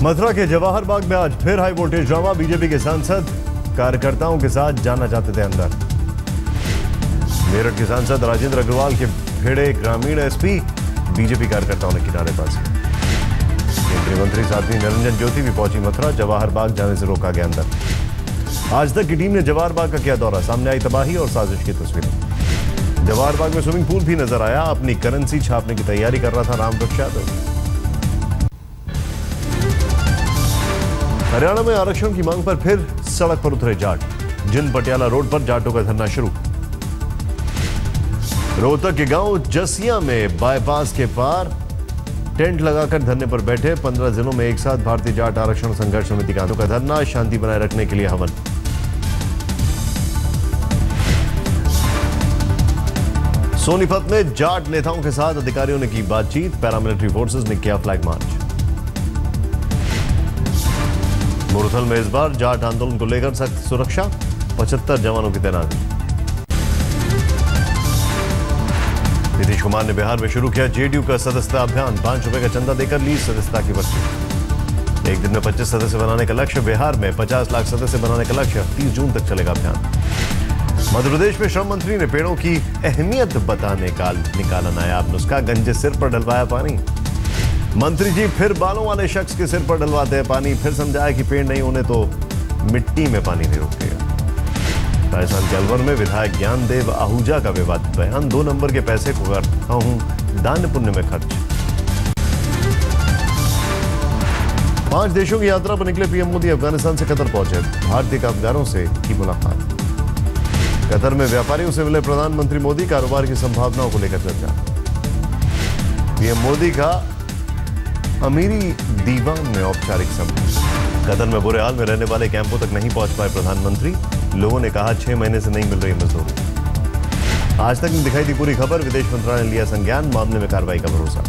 मथुरा के जवाहर बाग में आज फिर हाई वोल्टेज ड्रामा। बीजेपी के सांसद कार्यकर्ताओं के साथ जाना चाहते थे अंदर। मेरठ के सांसद राजेंद्र अग्रवाल के भिड़े ग्रामीण एसपी, बीजेपी कार्यकर्ताओं ने किनारेबाजी। केंद्रीय मंत्री साध्वी निरंजन ज्योति भी पहुंची मथुरा, जवाहर बाग जाने से रोका गया अंदर। आज तक की टीम ने जवाहर बाग का किया दौरा, सामने आई तबाही और साजिश की तस्वीरें। जवाहर बाग में स्विमिंग पूल भी नजर आया, अपनी करेंसी छापने की तैयारी कर रहा था रामवृक्ष यादव। हरियाणा में आरक्षण की मांग पर फिर सड़क पर उतरे जाट। जिन पटियाला रोड पर जाटों का धरना शुरू। रोहतक के गांव जसिया में बाईपास के पार टेंट लगाकर धरने पर बैठे 15 जिलों में एक साथ भारतीय जाट आरक्षण संघर्ष समिति का धरना, शांति बनाए रखने के लिए हवन। सोनीपत में जाट नेताओं के साथ अधिकारियों ने की बातचीत, पैरामिलिट्री फोर्सेस ने किया फ्लैग मार्च। मुरथल में इस बार जाट आंदोलन को लेकर सख्त सुरक्षा, 75 जवानों की तैनाती। नीतीश कुमार ने बिहार में शुरू किया जेडीयू का सदस्यता अभियान, 5 रुपए का चंदा देकर ली सदस्यता की पर्ची। एक दिन में 25 सदस्य बनाने का लक्ष्य, बिहार में 50 लाख सदस्य बनाने का लक्ष्य, 30 जून तक चलेगा अभियान। मध्य प्रदेश में श्रम मंत्री ने पेड़ों की अहमियत बताने का निकाला नायाब नुस्खा, गंजे सिर पर डलवाया पानी। मंत्री जी फिर बालों वाले शख्स के सिर पर डलवाते हैं पानी, फिर समझाया कि पेड़ नहीं होने तो मिट्टी में पानी नहीं रुकेगा। राजस्थान के अलवर में विधायक ज्ञानदेव आहूजा का विवादित बयान, 2 नंबर के पैसे को करता हूं दान पुण्य में खर्च। 5 देशों की यात्रा पर निकले पीएम मोदी अफगानिस्तान से कतर पहुंचे, भारतीय कामगारों से की मुलाकात। कतर में व्यापारियों से मिले प्रधानमंत्री मोदी, कारोबार की संभावनाओं को लेकर चर्चा। पीएम मोदी का अमीरी दीवान में औपचारिक संबोधन। कतर में बुरे हाल में रहने वाले कैंपों तक नहीं पहुंच पाए प्रधानमंत्री, लोगों ने कहा 6 महीने से नहीं मिल रही मजदूरी। आज तक नहीं दिखाई दी पूरी खबर, विदेश मंत्रालय ने लिया संज्ञान, मामले में कार्रवाई का भरोसा।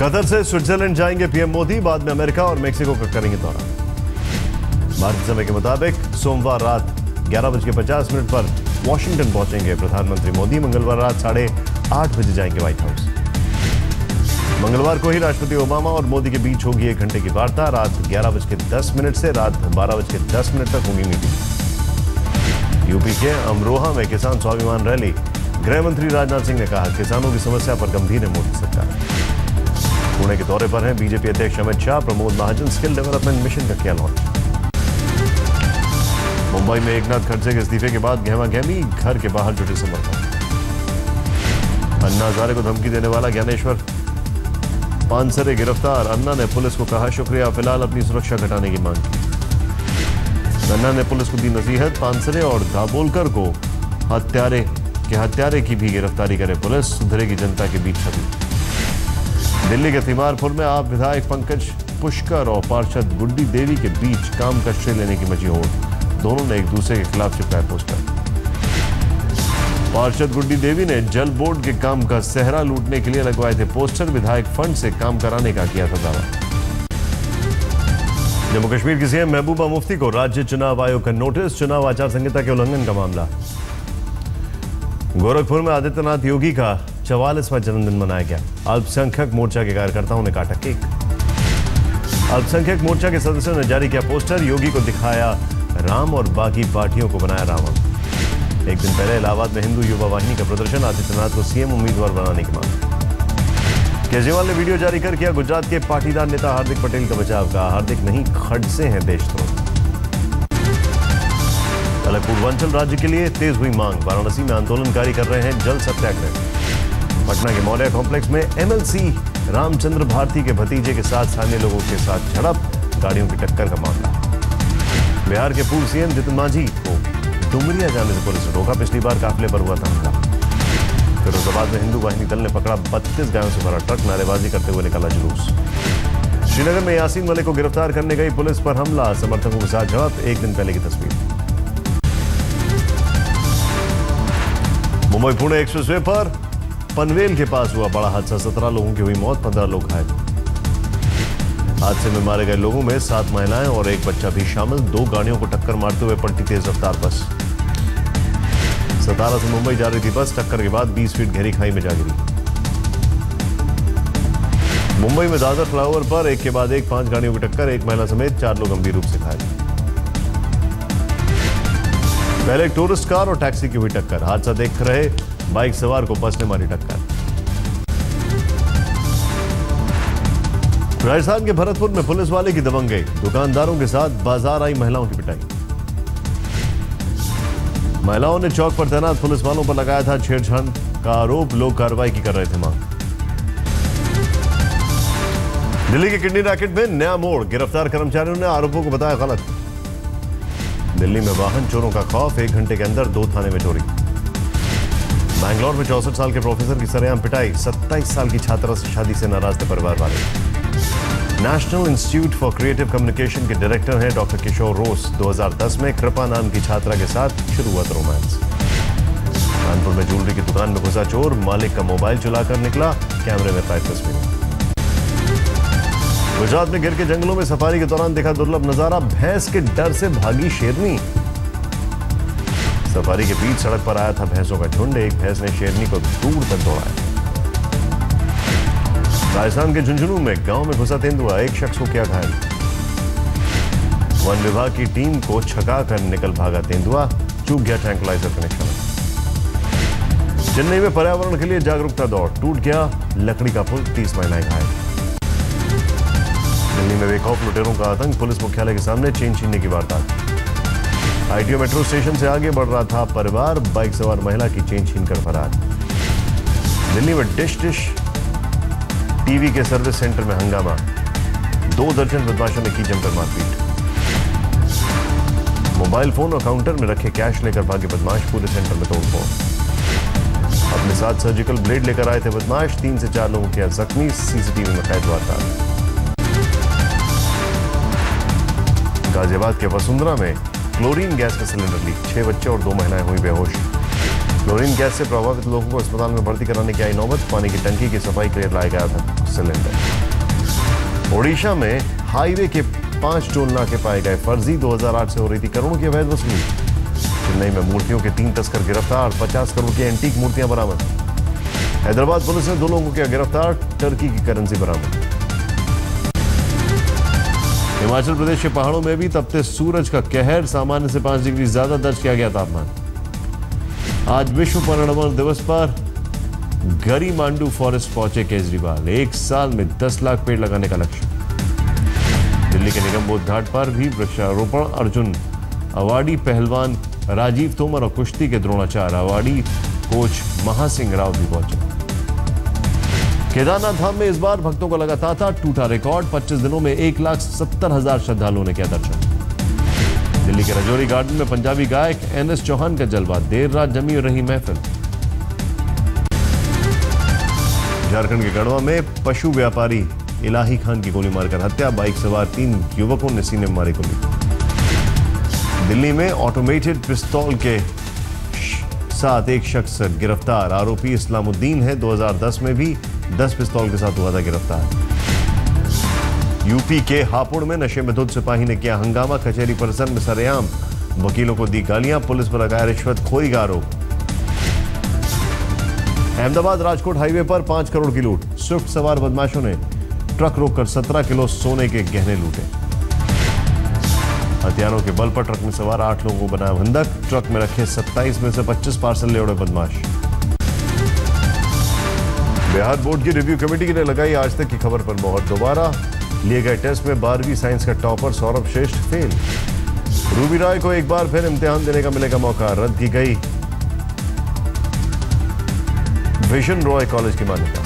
कतर से स्विट्जरलैंड जाएंगे पीएम मोदी, बाद में अमेरिका और मेक्सिको का करेंगे दौरा। भारतीय समय के मुताबिक सोमवार रात 11:50 पर वॉशिंगटन पहुंचेंगे प्रधानमंत्री मोदी, मंगलवार रात 8:30 बजे जाएंगे व्हाइट हाउस। मंगलवार को ही राष्ट्रपति ओबामा और मोदी के बीच होगी 1 घंटे की वार्ता, रात 11:10 से रात 12:10 तक होगी मीटिंग। यूपी के अमरोहा में किसान स्वाभिमान रैली, गृह मंत्री राजनाथ सिंह ने कहा किसानों की समस्या पर गंभीर है मोदी सरकार। पुणे के दौरे पर हैं बीजेपी अध्यक्ष Amit Shah, Pramod Mahajan skill development mission का किया लॉन्च। मुंबई में एकनाथ खड़से के इस्तीफे के बाद गहमा गहमी, घर के बाहर जुटे समर्थक। अन्ना हजारे को धमकी देने वाला ज्ञानेश्वर पानसरे गिरफ्तार, अन्ना ने पुलिस को कहा शुक्रिया, फिलहाल अपनी सुरक्षा घटाने की मांग की। अन्ना ने पुलिस को दी नसीहत, पानसरे और दाभोलकर को हत्यारे की भी गिरफ्तारी करे पुलिस, सुधरेगी जनता के बीच छवि। दिल्ली के तिमारपुर में आप विधायक पंकज पुष्कर और पार्षद गुड्डी देवी के बीच काम का श्रेय लेने की मची होड़, दोनों ने एक दूसरे के खिलाफ चिपकाए पोस्टर। पार्षद गुड्डी देवी ने जल बोर्ड के काम का सेहरा लूटने के लिए लगवाए थे पोस्टर, विधायक फंड से काम कराने का किया था दावा। जम्मू कश्मीर की सीएम महबूबा मुफ्ती को राज्य चुनाव आयोग का नोटिस, चुनाव आचार संहिता के उल्लंघन का मामला। गोरखपुर में आदित्यनाथ योगी का 44वां जन्मदिन मनाया गया, अल्पसंख्यक मोर्चा के कार्यकर्ताओं ने काटा केक। अल्पसंख्यक मोर्चा के सदस्यों ने जारी किया पोस्टर, योगी को दिखाया राम और बाकी पार्टियों को बनाया रावण। एक दिन पहले इलाहाबाद में हिंदू युवा वाहिनी का प्रदर्शन, आदित्यनाथ को सीएम उम्मीदवार बनाने की मांग। केजरीवाल ने वीडियो जारी कर किया गुजरात के पाटीदार नेता हार्दिक पटेल का बचाव, कहा हार्दिक नहीं खड़से हैं देशद्रोह। कल पूर्वांचल राज्य के लिए तेज हुई मांग, वाराणसी में आंदोलनकारी कर रहे हैं जल सत्याग्रह। पटना के मौर्य कॉम्प्लेक्स में एमएलसी रामचंद्र भारती के भतीजे के साथ स्थानीय लोगों के साथ झड़प, गाड़ियों की टक्कर का मामला। बिहार के पूर्व सीएम जितन मांझी को डुमरिया जाने से पुलिस ने रोका, पिछली बार काफिले पर हुआ था हमला। फिरोजाबाद में हिंदू वाहिनी दल ने पकड़ा 32 गायों से भरा ट्रक, नारेबाजी करते हुए निकाला जुलूस। श्रीनगर में यासीन मलिक को गिरफ्तार करने गई पुलिस पर हमला, समर्थकों के साथ झड़प, 1 दिन पहले की तस्वीर। मुंबई पुणे एक्सप्रेसवे पर पनवेल के पास हुआ बड़ा हादसा, 17 लोगों की हुई मौत, 15 लोग घायल। हादसे में मारे गए लोगों में 7 महिलाएं और 1 बच्चा भी शामिल, 2 गाड़ियों को टक्कर मारते हुए पलटी तेज रफ्तार बस। सतारा से मुंबई जा रही थी बस, टक्कर के बाद 20 फीट गहरी खाई में जा गिरी। मुंबई में दादर फ्लाईओवर पर एक के बाद एक 5 गाड़ियों की टक्कर, एक महिला समेत 4 लोग गंभीर रूप से घायल। पहले एक टूरिस्ट कार और टैक्सी की हुई टक्कर, हादसा देख रहे बाइक सवार को बस ने मारी टक्कर। राजस्थान के भरतपुर में पुलिस वाले की दबंगई, दुकानदारों के साथ बाजार आई महिलाओं की पिटाई। महिलाओं ने चौक पर तैनात पुलिस वालों पर लगाया था छेड़छाड़ का आरोप, लोग कार्रवाई की कर रहे थे मांग। दिल्ली के किडनी रैकेट में नया मोड़, गिरफ्तार कर्मचारियों ने आरोपों को बताया गलत। दिल्ली में वाहन चोरों का खौफ, 1 घंटे के अंदर 2 थाने में चोरी। बैंगलोर में 64 साल के प्रोफेसर की सरेआम पिटाई, 27 साल की छात्रा से शादी से नाराज थे परिवार वाले। National institute for creative communication के डायरेक्टर हैं डॉक्टर किशोर रोस। 2010 में कृपा नाम की छात्रा के साथ शुरू हुआ था रोमांस। कानपुर में ज्वेलरी की दुकान में घुसा चोर, मालिक का मोबाइल चुराकर निकला, कैमरे में कैद तस्वीरें। गुजरात में गिर के जंगलों में सफारी के दौरान देखा दुर्लभ नजारा, भैंस के डर से भागी शेरनी। सफारी के बीच सड़क पर आया था भैंसों का झुंड, एक भैंस ने शेरनी को दूर तक दौड़ाया। राजस्थान के झुंझुनू में गांव में घुसा तेंदुआ, एक शख्स को किया घायल। वन विभाग की टीम को छका कर निकल भागा तेंदुआ, चूक गया ट्रैंकुलाइजर कनेक्शन। चेन्नई में पर्यावरण के लिए जागरूकता दौड़, टूट गया लकड़ी का पुल, 30 महिलाएं घायल। दिल्ली में बेखौफ लुटेरों का आतंक, पुलिस मुख्यालय के सामने चेन छीनने की वारदात। आईटीओ मेट्रो स्टेशन से आगे बढ़ रहा था परिवार, बाइक सवार महिला की चेन छीनकर फरार। दिल्ली में डिश टीवी के सर्विस सेंटर में हंगामा, 2 दर्जन बदमाशों ने की जमकर मारपीट। मोबाइल फोन और काउंटर में रखे कैश लेकर भागे बदमाश, पूरे सेंटर में तोड़फोड़। अपने साथ सर्जिकल ब्लेड लेकर आए थे बदमाश, 3 से 4 लोगों किया जख्मी, सीसीटीवी में कैद वारदात। गाजियाबाद के वसुंधरा में क्लोरीन गैस का सिलेंडर लीक, 6 बच्चे और 2 महिलाएं हुई बेहोश। क्लोरीन गैस से प्रभावित लोगों को अस्पताल में भर्ती कराने की आई नौबत, पानी की टंकी की सफाई के लिए लाया गया था सिलेंडर। ओडिशा में हाईवे के 5 टोल नाके पाए गए फर्जी, 2008 से हो रही थी करोड़ों की अवैध वसूली। चेन्नई में मूर्तियों के 3 तस्कर गिरफ्तार, 50 करोड़ की एंटीक मूर्तियां बरामद। हैदराबाद पुलिस ने 2 लोगों को किया गिरफ्तार, टर्की की करेंसी बरामद। हिमाचल प्रदेश के पहाड़ों में भी तपते सूरज का कहर, सामान्य से 5 डिग्री ज्यादा दर्ज किया गया तापमान। आज विश्व पर्यावरण दिवस पर गरीमांडू फॉरेस्ट पहुंचे केजरीवाल, 1 साल में 10 लाख पेड़ लगाने का लक्ष्य। दिल्ली के निगम बोध घाट पर भी वृक्षारोपण, अर्जुन अवार्डी पहलवान राजीव तोमर और कुश्ती के द्रोणाचार्य अवार्डी कोच महासिंह राव भी पहुंचे। केदारनाथ धाम में इस बार भक्तों का लगा तांता, टूटा रिकॉर्ड, 25 दिनों में 1,70,000 श्रद्धालुओं ने किया दर्शन। दिल्ली के रजौरी गार्डन में पंजाबी गायक NS चौहान का जलवा, देर रात जमी रही महफिल। झारखंड के गढ़वा में पशु व्यापारी इलाही खान की गोली मारकर हत्या, बाइक सवार 3 युवकों ने सीने में मारी गोली। दिल्ली में ऑटोमेटेड पिस्तौल के साथ एक शख्स गिरफ्तार, आरोपी इस्लामुद्दीन है, 2010 में भी 10 पिस्तौल के साथ हुआ था गिरफ्तार। यूपी के हापुड़ में नशे में धुत सिपाही ने किया हंगामा, कचहरी परिसर में सरेआम, वकीलों को दी गालियां, पुलिस पर लगाया रिश्वतखोरी का आरोप। अहमदाबाद राजकोट हाईवे पर 5 करोड़ की लूट, स्विफ्ट सवार बदमाशों ने ट्रक रोककर 17 किलो सोने के गहने लूटे। हथियारों के बल पर ट्रक में सवार 8 लोगों को बनाया बंधक, ट्रक में रखे 27 में से 25 पार्सल ले उड़े बदमाश। बिहार बोर्ड की रिव्यू कमेटी ने लगाई आज तक की खबर पर मोहर, दोबारा लिए गए टेस्ट में 12वीं साइंस का टॉपर सौरभ श्रेष्ठ फेल। रूबी राय को एक बार फिर इम्तिहान देने का मिलेगा मौका, रद्द की गई विजन रॉय कॉलेज की मान्यता।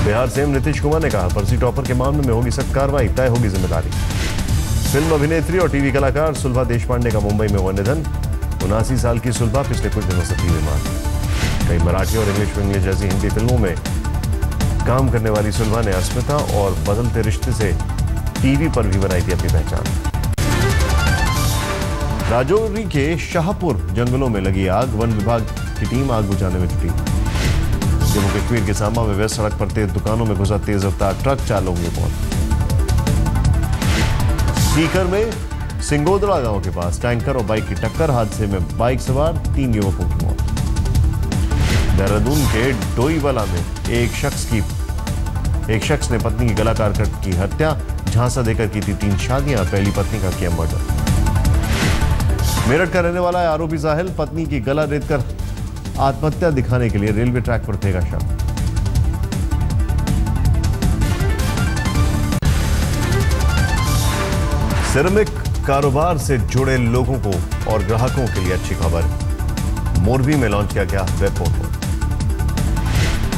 बिहार सीएम नीतीश कुमार ने कहा, फर्जी टॉपर के मामले में होगी सख्त कार्रवाई, तय होगी जिम्मेदारी। फिल्म अभिनेत्री और टीवी कलाकार सुलभा देशपांडे का मुंबई में हुआ निधन, 79 साल की सुलभा पिछले कुछ दिनों से थी बीमार। कई मराठी और इंग्लिश जैसी हिंदी फिल्मों में काम करने वाली सुलभा ने अस्मिता और बदलते रिश्ते से टीवी पर भी बनाई थी अपनी पहचान। राजौरी के शाहपुर जंगलों में लगी आग, वन विभाग की टीम आग बुझाने में जुटी। जम्मू कश्मीर के सांबा में व्यस्त सड़क पर तेज दुकानों में घुसा तेज रफ्तार ट्रक, 4 लोगों की मौत। सीकर में सिंगोदड़ा गांव के पास टैंकर और बाइक की टक्कर, हादसे में बाइक सवार 3 युवकों की मौत। देहरादून के डोईवाला में एक शख्स की एक शख्स ने पत्नी की गला काट की हत्या, झांसा देकर की थी 3 शादियां, पहली पत्नी का किया मर्डर। मेरठ का रहने वाला है आरोपी साहिल, पत्नी की गला रेतकर आत्महत्या दिखाने के लिए रेलवे ट्रैक पर फेंका शव। सिरेमिक कारोबार से जुड़े लोगों को और ग्राहकों के लिए अच्छी खबर, मोरबी में लॉन्च किया गया web portal.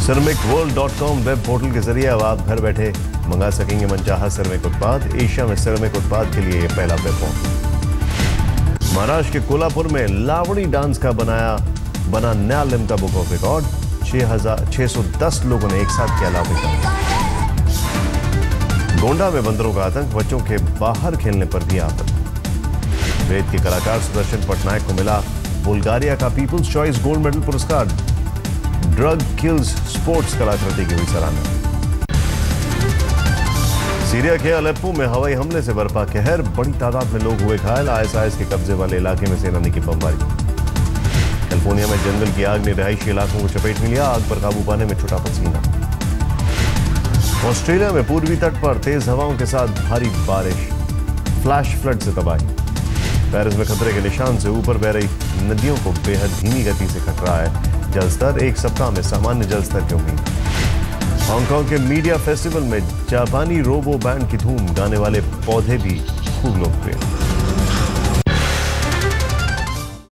ceramicworld.com web portal के जरिए अब आप घर बैठे मंगा सकेंगे मनचाहा सिरेमिक उत्पाद। एशिया में सिरेमिक उत्पाद के लिए यह पहला वेब पोर्टल। महाराष्ट्र के कोल्हापुर में लावड़ी डांस का बना नया लिम्का बुक ऑफ रिकॉर्ड। 610 लोगों ने एक साथ किया लावड़ी डांस। गोंडा में बंदरों का आतंक, बच्चों के बाहर खेलने पर भी आतंक। वेद के कलाकार सुदर्शन पटनायक को मिला बुल्गारिया का पीपुल्स चॉइस गोल्ड मेडल पुरस्कार। ड्रग किल्स स्पोर्ट्स कलाकृति की हुई सराहना। सीरिया के अलेप्पो में हवाई हमले से बरपा कहर, बड़ी तादाद में लोग हुए घायल। आईएसआईएस के कब्जे वाले इलाके में सेना ने की बमबारी। कैलिफोर्निया में जंगल की आग ने रिहायशी इलाकों को चपेट में लिया, आग पर काबू पाने में छुटा पसीना। ऑस्ट्रेलिया में पूर्वी तट पर तेज हवाओं के साथ भारी बारिश, फ्लैश फ्लड से तबाही। पेरिस में खतरे के निशान से ऊपर बह रही नदियों को बेहद धीमी गति से खट रहा है जलस्तर, एक सप्ताह में सामान्य जलस्तर की उम्मीद। हांगकांग के मीडिया फेस्टिवल में जापानी रोबो बैंड की धूम, गाने वाले पौधे भी खूब लोकप्रिय।